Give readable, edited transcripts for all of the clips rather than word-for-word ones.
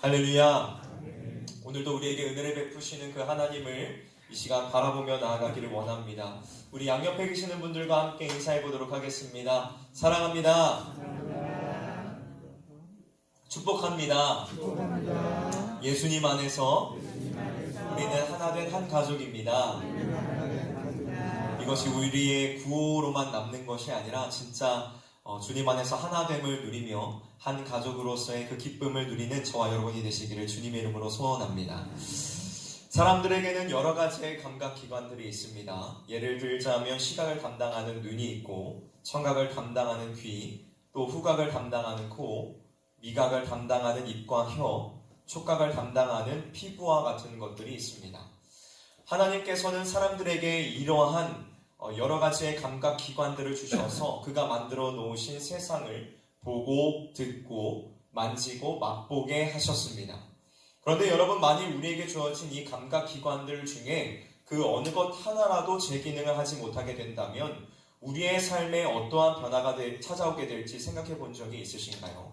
할렐루야. 오늘도 우리에게 은혜를 베푸시는 그 하나님을 이 시간 바라보며 나아가기를 원합니다. 우리 양옆에 계시는 분들과 함께 인사해 보도록 하겠습니다. 사랑합니다. 축복합니다. 예수님 안에서 우리는 하나 된 한 가족입니다. 이것이 우리의 구호로만 남는 것이 아니라 진짜 주님 안에서 하나됨을 누리며 한 가족으로서의 그 기쁨을 누리는 저와 여러분이 되시기를 주님의 이름으로 소원합니다. 사람들에게는 여러 가지의 감각기관들이 있습니다. 예를 들자면 시각을 담당하는 눈이 있고, 청각을 담당하는 귀, 또 후각을 담당하는 코, 미각을 담당하는 입과 혀, 촉각을 담당하는 피부와 같은 것들이 있습니다. 하나님께서는 사람들에게 이러한 여러 가지의 감각기관들을 주셔서 그가 만들어 놓으신 세상을 보고, 듣고, 만지고, 맛보게 하셨습니다. 그런데 여러분, 만일 우리에게 주어진 이 감각기관들 중에 그 어느 것 하나라도 제 기능을 하지 못하게 된다면 우리의 삶에 어떠한 변화가 찾아오게 될지 생각해 본 적이 있으신가요?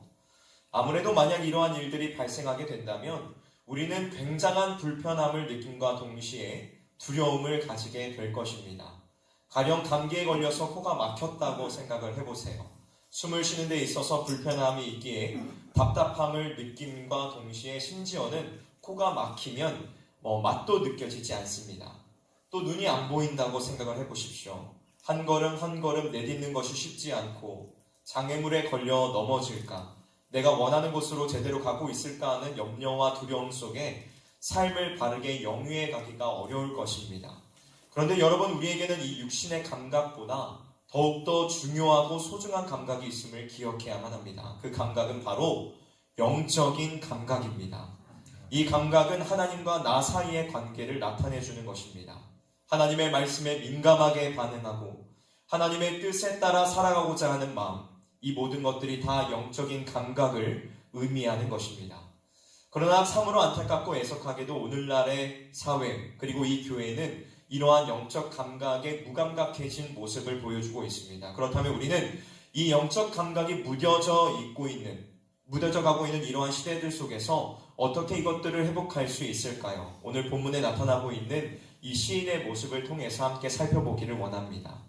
아무래도 만약 이러한 일들이 발생하게 된다면 우리는 굉장한 불편함을 느낌과 동시에 두려움을 가지게 될 것입니다. 가령 감기에 걸려서 코가 막혔다고 생각을 해보세요. 숨을 쉬는 데 있어서 불편함이 있기에 답답함을 느낌과 동시에 심지어는 코가 막히면 맛도 느껴지지 않습니다. 또 눈이 안 보인다고 생각을 해보십시오. 한 걸음 한 걸음 내딛는 것이 쉽지 않고 장애물에 걸려 넘어질까, 내가 원하는 곳으로 제대로 가고 있을까 하는 염려와 두려움 속에 삶을 바르게 영위해 가기가 어려울 것입니다. 그런데 여러분, 우리에게는 이 육신의 감각보다 더욱더 중요하고 소중한 감각이 있음을 기억해야만 합니다. 그 감각은 바로 영적인 감각입니다. 이 감각은 하나님과 나 사이의 관계를 나타내주는 것입니다. 하나님의 말씀에 민감하게 반응하고 하나님의 뜻에 따라 살아가고자 하는 마음, 이 모든 것들이 다 영적인 감각을 의미하는 것입니다. 그러나 참으로 안타깝고 애석하게도 오늘날의 사회, 그리고 이 교회는 이러한 영적 감각에 무감각해진 모습을 보여주고 있습니다. 그렇다면 우리는 이 영적 감각이 무뎌져 가고 있는 이러한 시대들 속에서 어떻게 이것들을 회복할 수 있을까요? 오늘 본문에 나타나고 있는 이 시인의 모습을 통해서 함께 살펴보기를 원합니다.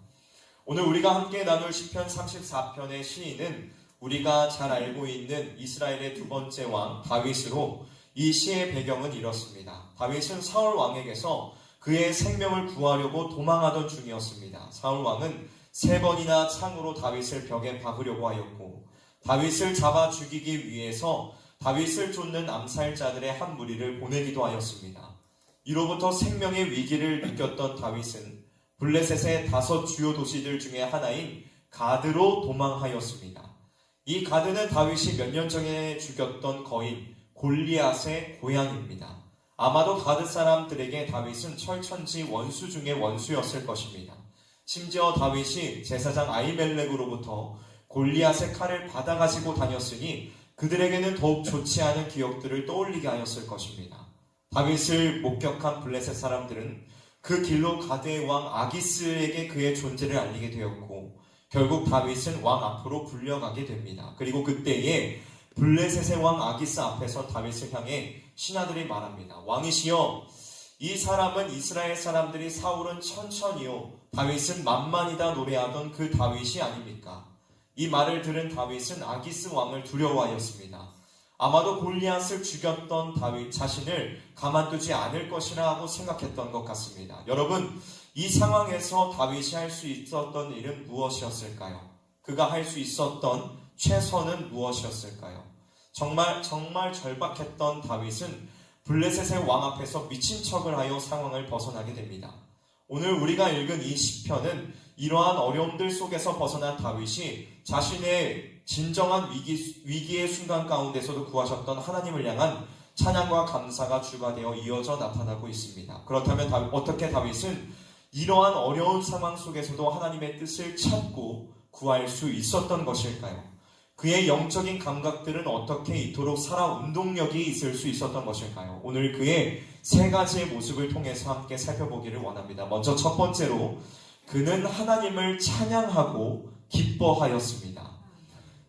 오늘 우리가 함께 나눌 시편 34편의 시인은 우리가 잘 알고 있는 이스라엘의 두 번째 왕 다윗으로, 이 시의 배경은 이렇습니다. 다윗은 사울 왕에게서 그의 생명을 구하려고 도망하던 중이었습니다. 사울 왕은 3번이나 창으로 다윗을 벽에 박으려고 하였고, 다윗을 잡아 죽이기 위해서 다윗을 쫓는 암살자들의 한 무리를 보내기도 하였습니다. 이로부터 생명의 위기를 느꼈던 다윗은 블레셋의 5 주요 도시들 중에 하나인 가드로 도망하였습니다. 이 가드는 다윗이 몇 년 전에 죽였던 거인 골리앗의 고향입니다. 아마도 가드 사람들에게 다윗은 철천지 원수 중에 원수였을 것입니다. 심지어 다윗이 제사장 아히멜렉으로부터 골리앗의 칼을 받아가지고 다녔으니 그들에게는 더욱 좋지 않은 기억들을 떠올리게 하였을 것입니다. 다윗을 목격한 블레셋 사람들은 그 길로 가드의 왕 아기스에게 그의 존재를 알리게 되었고, 결국 다윗은 왕 앞으로 불려가게 됩니다. 그리고 그때에 블레셋의 왕 아기스 앞에서 다윗을 향해 신하들이 말합니다. 왕이시여, 이 사람은 이스라엘 사람들이 사울은 천천히요, 다윗은 만만이다 노래하던 그 다윗이 아닙니까? 이 말을 들은 다윗은 아기스 왕을 두려워하였습니다. 아마도 골리앗을 죽였던 다윗 자신을 가만두지 않을 것이라 하고 생각했던 것 같습니다. 여러분, 이 상황에서 다윗이 할 수 있었던 일은 무엇이었을까요? 그가 할 수 있었던 최선은 무엇이었을까요? 정말 절박했던 다윗은 블레셋의 왕 앞에서 미친 척을 하여 상황을 벗어나게 됩니다. 오늘 우리가 읽은 이 시편은 이러한 어려움들 속에서 벗어난 다윗이 자신의 진정한 위기의 순간 가운데서도 구하셨던 하나님을 향한 찬양과 감사가 주가 되어 이어져 나타나고 있습니다. 그렇다면 어떻게 다윗은 이러한 어려운 상황 속에서도 하나님의 뜻을 찾고 구할 수 있었던 것일까요? 그의 영적인 감각들은 어떻게 이토록 살아 운동력이 있을 수 있었던 것일까요? 오늘 그의 3가지의 모습을 통해서 함께 살펴보기를 원합니다. 먼저 첫 번째로, 그는 하나님을 찬양하고 기뻐하였습니다.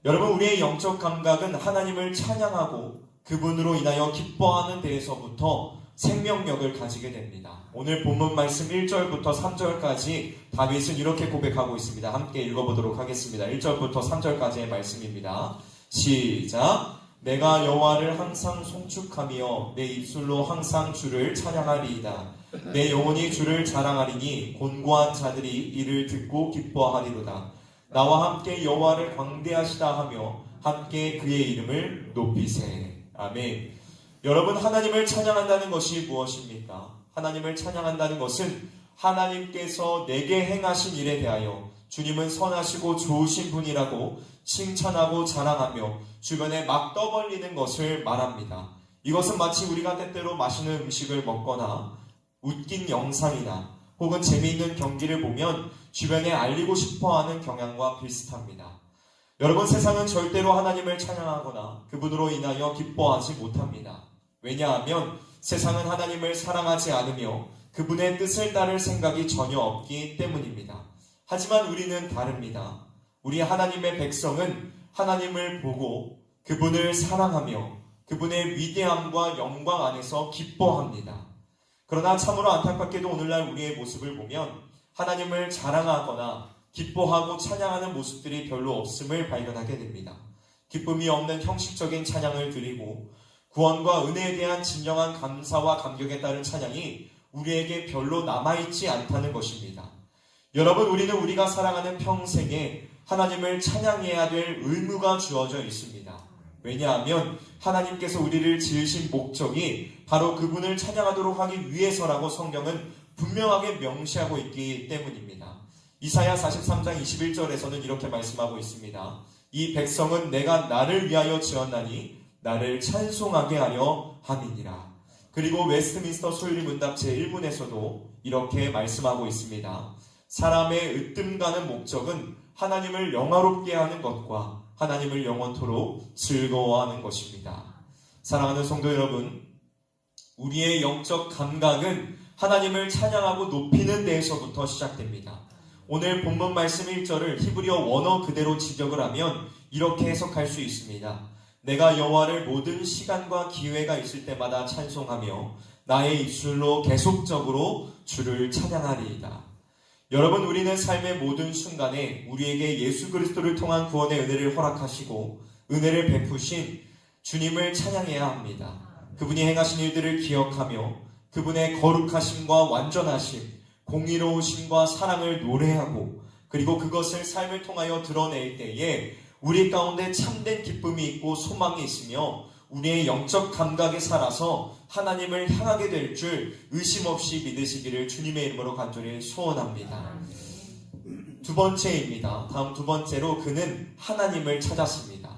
여러분, 우리의 영적 감각은 하나님을 찬양하고 그분으로 인하여 기뻐하는 데에서부터 생명력을 가지게 됩니다. 오늘 본문 말씀 1절부터 3절까지 다윗은 이렇게 고백하고 있습니다. 함께 읽어보도록 하겠습니다. 1절부터 3절까지의 말씀입니다. 시작. 내가 여호와를 항상 송축하며 내 입술로 항상 주를 찬양하리이다. 내 영혼이 주를 자랑하리니 곤고한 자들이 이를 듣고 기뻐하리로다. 나와 함께 여호와를 광대하시다 하며 함께 그의 이름을 높이세. 아멘. 여러분, 하나님을 찬양한다는 것이 무엇입니까? 하나님을 찬양한다는 것은 하나님께서 내게 행하신 일에 대하여 주님은 선하시고 좋으신 분이라고 칭찬하고 자랑하며 주변에 막 떠벌리는 것을 말합니다. 이것은 마치 우리가 때때로 맛있는 음식을 먹거나 웃긴 영상이나 혹은 재미있는 경기를 보면 주변에 알리고 싶어하는 경향과 비슷합니다. 여러분, 세상은 절대로 하나님을 찬양하거나 그분으로 인하여 기뻐하지 못합니다. 왜냐하면 세상은 하나님을 사랑하지 않으며 그분의 뜻을 따를 생각이 전혀 없기 때문입니다. 하지만 우리는 다릅니다. 우리 하나님의 백성은 하나님을 보고 그분을 사랑하며 그분의 위대함과 영광 안에서 기뻐합니다. 그러나 참으로 안타깝게도 오늘날 우리의 모습을 보면 하나님을 자랑하거나 기뻐하고 찬양하는 모습들이 별로 없음을 발견하게 됩니다. 기쁨이 없는 형식적인 찬양을 드리고 구원과 은혜에 대한 진정한 감사와 감격에 따른 찬양이 우리에게 별로 남아있지 않다는 것입니다. 여러분, 우리는 우리가 살아가는 평생에 하나님을 찬양해야 될 의무가 주어져 있습니다. 왜냐하면 하나님께서 우리를 지으신 목적이 바로 그분을 찬양하도록 하기 위해서라고 성경은 분명하게 명시하고 있기 때문입니다. 이사야 43장 21절에서는 이렇게 말씀하고 있습니다. 이 백성은 내가 나를 위하여 지었나니 나를 찬송하게 하려 함이니라. 그리고 웨스트민스터 소유리문답 제1문에서도 이렇게 말씀하고 있습니다. 사람의 으뜸가는 목적은 하나님을 영화롭게 하는 것과 하나님을 영원토록 즐거워하는 것입니다. 사랑하는 성도 여러분, 우리의 영적 감각은 하나님을 찬양하고 높이는 데에서부터 시작됩니다. 오늘 본문 말씀 1절을 히브리어 원어 그대로 직역을 하면 이렇게 해석할 수 있습니다. 내가 여호와를 모든 시간과 기회가 있을 때마다 찬송하며 나의 입술로 계속적으로 주를 찬양하리이다. 여러분, 우리는 삶의 모든 순간에 우리에게 예수 그리스도를 통한 구원의 은혜를 허락하시고 은혜를 베푸신 주님을 찬양해야 합니다. 그분이 행하신 일들을 기억하며 그분의 거룩하심과 완전하심, 공의로우심과 사랑을 노래하고 그리고 그것을 삶을 통하여 드러낼 때에 우리 가운데 참된 기쁨이 있고 소망이 있으며 우리의 영적 감각에 살아서 하나님을 향하게 될 줄 의심 없이 믿으시기를 주님의 이름으로 간절히 소원합니다. 두 번째입니다. 다음 두 번째로 그는 하나님을 찾았습니다.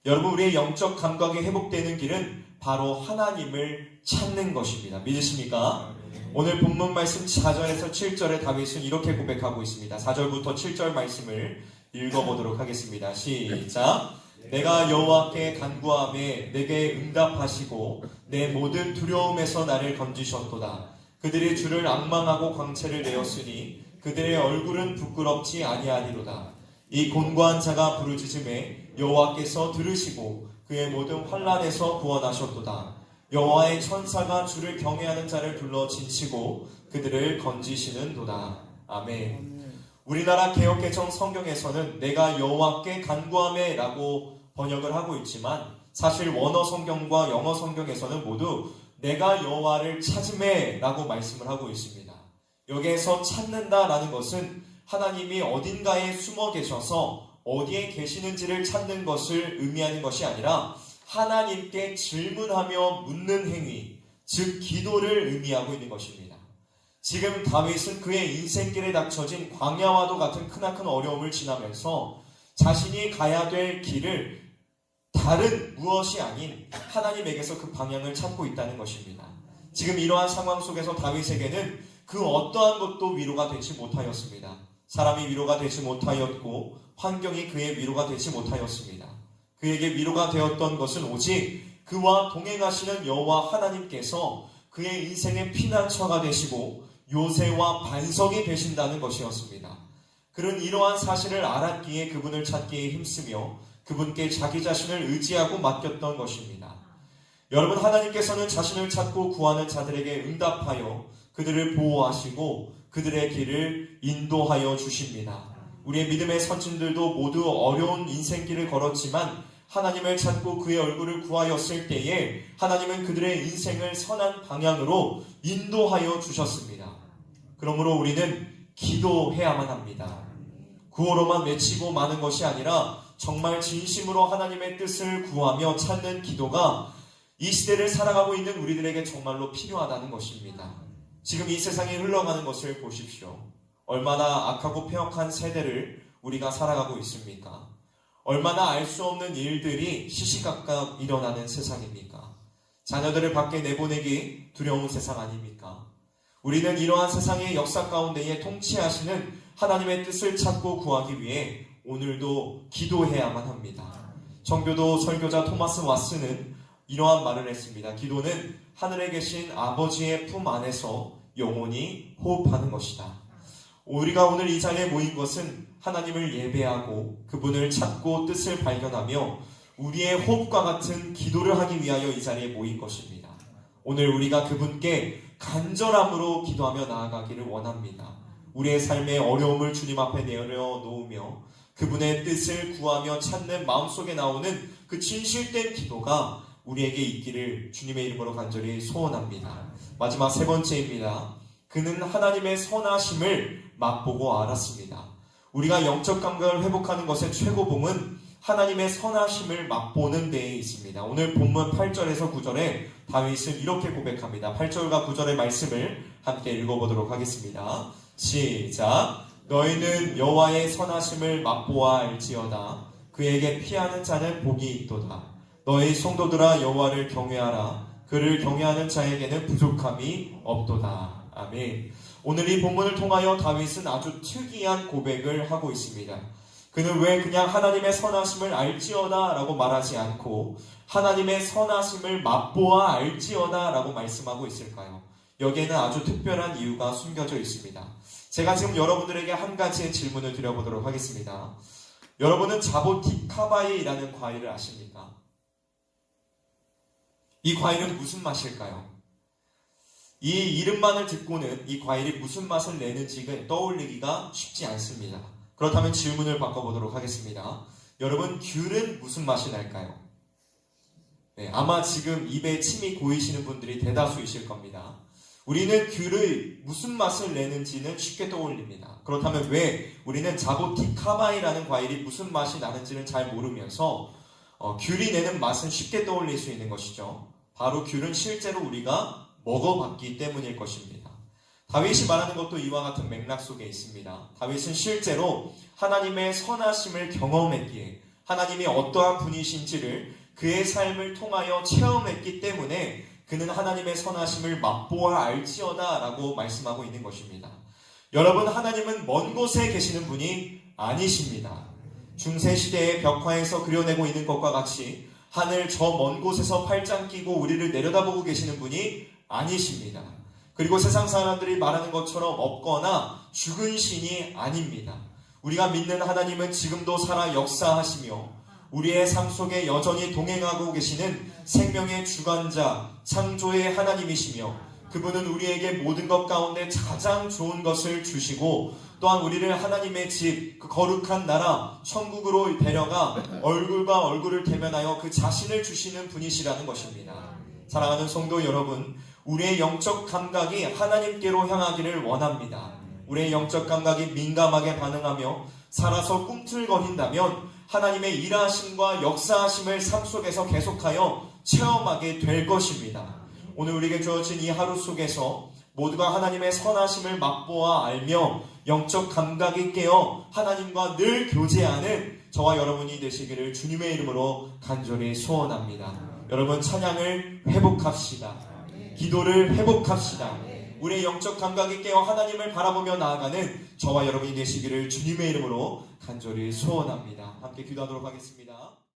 여러분, 우리의 영적 감각이 회복되는 길은 바로 하나님을 찾는 것입니다. 믿으십니까? 오늘 본문 말씀 4절에서 7절에 다윗은 이렇게 고백하고 있습니다. 4절부터 7절 말씀을 읽어보도록 하겠습니다. 시작. 내가 여호와께 간구하매 내게 응답하시고 내 모든 두려움에서 나를 건지셨도다. 그들이 주를 앙망하고 광채를 내었으니 그들의 얼굴은 부끄럽지 아니하리로다. 이 곤고한 자가 부르짖음에 여호와께서 들으시고 그의 모든 환난에서 구원하셨도다. 여호와의 천사가 주를 경외하는 자를 불러 진치고 그들을 건지시는도다. 아멘. 우리나라 개역개정 성경에서는 내가 여호와께 간구하매 라고 번역을 하고 있지만 사실 원어 성경과 영어 성경에서는 모두 내가 여호와를 찾음에 라고 말씀을 하고 있습니다. 여기에서 찾는다 라는 것은 하나님이 어딘가에 숨어 계셔서 어디에 계시는지를 찾는 것을 의미하는 것이 아니라 하나님께 질문하며 묻는 행위, 즉 기도를 의미하고 있는 것입니다. 지금 다윗은 그의 인생길에 닥쳐진 광야와도 같은 크나큰 어려움을 지나면서 자신이 가야 될 길을 다른 무엇이 아닌 하나님에게서 그 방향을 찾고 있다는 것입니다. 지금 이러한 상황 속에서 다윗에게는 그 어떠한 것도 위로가 되지 못하였습니다. 사람이 위로가 되지 못하였고 환경이 그의 위로가 되지 못하였습니다. 그에게 위로가 되었던 것은 오직 그와 동행하시는 여호와 하나님께서 그의 인생의 피난처가 되시고 요새와 반석이 되신다는 것이었습니다. 그는 이러한 사실을 알았기에 그분을 찾기에 힘쓰며 그분께 자기 자신을 의지하고 맡겼던 것입니다. 여러분, 하나님께서는 자신을 찾고 구하는 자들에게 응답하여 그들을 보호하시고 그들의 길을 인도하여 주십니다. 우리의 믿음의 선진들도 모두 어려운 인생길을 걸었지만 하나님을 찾고 그의 얼굴을 구하였을 때에 하나님은 그들의 인생을 선한 방향으로 인도하여 주셨습니다. 그러므로 우리는 기도해야만 합니다. 구호로만 외치고 마는 것이 아니라 정말 진심으로 하나님의 뜻을 구하며 찾는 기도가 이 시대를 살아가고 있는 우리들에게 정말로 필요하다는 것입니다. 지금 이 세상이 흘러가는 것을 보십시오. 얼마나 악하고 폐역한 세대를 우리가 살아가고 있습니까? 얼마나 알 수 없는 일들이 시시각각 일어나는 세상입니까? 자녀들을 밖에 내보내기 두려운 세상 아닙니까? 우리는 이러한 세상의 역사 가운데에 통치하시는 하나님의 뜻을 찾고 구하기 위해 오늘도 기도해야만 합니다. 청교도 설교자 토마스 왓슨은 이러한 말을 했습니다. 기도는 하늘에 계신 아버지의 품 안에서 영원히 호흡하는 것이다. 우리가 오늘 이 자리에 모인 것은 하나님을 예배하고 그분을 찾고 뜻을 발견하며 우리의 호흡과 같은 기도를 하기 위하여 이 자리에 모인 것입니다. 오늘 우리가 그분께 간절함으로 기도하며 나아가기를 원합니다. 우리의 삶의 어려움을 주님 앞에 내려놓으며 그분의 뜻을 구하며 찾는 마음속에 나오는 그 진실된 기도가 우리에게 있기를 주님의 이름으로 간절히 소원합니다. 마지막 세 번째입니다. 그는 하나님의 선하심을 맛보고 알았습니다. 우리가 영적 감각을 회복하는 것의 최고봉은 하나님의 선하심을 맛보는 데에 있습니다. 오늘 본문 8절에서 9절에 다윗은 이렇게 고백합니다. 8절과 9절의 말씀을 함께 읽어보도록 하겠습니다. 시작. 너희는 여호와의 선하심을 맛보아 알지어다. 그에게 피하는 자는 복이 있도다. 너희 성도들아 여호와를 경외하라. 그를 경외하는 자에게는 부족함이 없도다. 아멘. 오늘 이 본문을 통하여 다윗은 아주 특이한 고백을 하고 있습니다. 그는 왜 그냥 하나님의 선하심을 알지어다 라고 말하지 않고 하나님의 선하심을 맛보아 알지어다 라고 말씀하고 있을까요? 여기에는 아주 특별한 이유가 숨겨져 있습니다. 제가 지금 여러분들에게 한 가지의 질문을 드려보도록 하겠습니다. 여러분은 자보티카바이라는 과일을 아십니까? 이 과일은 무슨 맛일까요? 이 이름만을 듣고는 이 과일이 무슨 맛을 내는지 떠올리기가 쉽지 않습니다. 그렇다면 질문을 바꿔보도록 하겠습니다. 여러분, 귤은 무슨 맛이 날까요? 네, 아마 지금 입에 침이 고이시는 분들이 대다수이실 겁니다. 우리는 귤의 무슨 맛을 내는지는 쉽게 떠올립니다. 그렇다면 왜 우리는 자보티카바이라는 과일이 무슨 맛이 나는지는 잘 모르면서 귤이 내는 맛은 쉽게 떠올릴 수 있는 것이죠. 바로 귤은 실제로 우리가 먹어봤기 때문일 것입니다. 다윗이 말하는 것도 이와 같은 맥락 속에 있습니다. 다윗은 실제로 하나님의 선하심을 경험했기에 하나님이 어떠한 분이신지를 그의 삶을 통하여 체험했기 때문에 그는 하나님의 선하심을 맛보아 알지어다 라고 말씀하고 있는 것입니다. 여러분, 하나님은 먼 곳에 계시는 분이 아니십니다. 중세시대의 벽화에서 그려내고 있는 것과 같이 하늘 저 먼 곳에서 팔짱 끼고 우리를 내려다보고 계시는 분이 아니십니다. 그리고 세상 사람들이 말하는 것처럼 없거나 죽은 신이 아닙니다. 우리가 믿는 하나님은 지금도 살아 역사하시며 우리의 삶 속에 여전히 동행하고 계시는 생명의 주관자, 창조의 하나님이시며 그분은 우리에게 모든 것 가운데 가장 좋은 것을 주시고 또한 우리를 하나님의 집, 그 거룩한 나라, 천국으로 데려가 얼굴과 얼굴을 대면하여 그 자신을 주시는 분이시라는 것입니다. 사랑하는 성도 여러분, 우리의 영적 감각이 하나님께로 향하기를 원합니다. 우리의 영적 감각이 민감하게 반응하며 살아서 꿈틀거린다면 하나님의 일하심과 역사하심을 삶 속에서 계속하여 체험하게 될 것입니다. 오늘 우리에게 주어진 이 하루 속에서 모두가 하나님의 선하심을 맛보아 알며 영적 감각이 깨어 하나님과 늘 교제하는 저와 여러분이 되시기를 주님의 이름으로 간절히 소원합니다. 여러분, 찬양을 회복합시다. 기도를 회복합시다. 우리의 영적 감각이 깨어 하나님을 바라보며 나아가는 저와 여러분이 되시기를 주님의 이름으로 간절히 소원합니다. 함께 기도하도록 하겠습니다.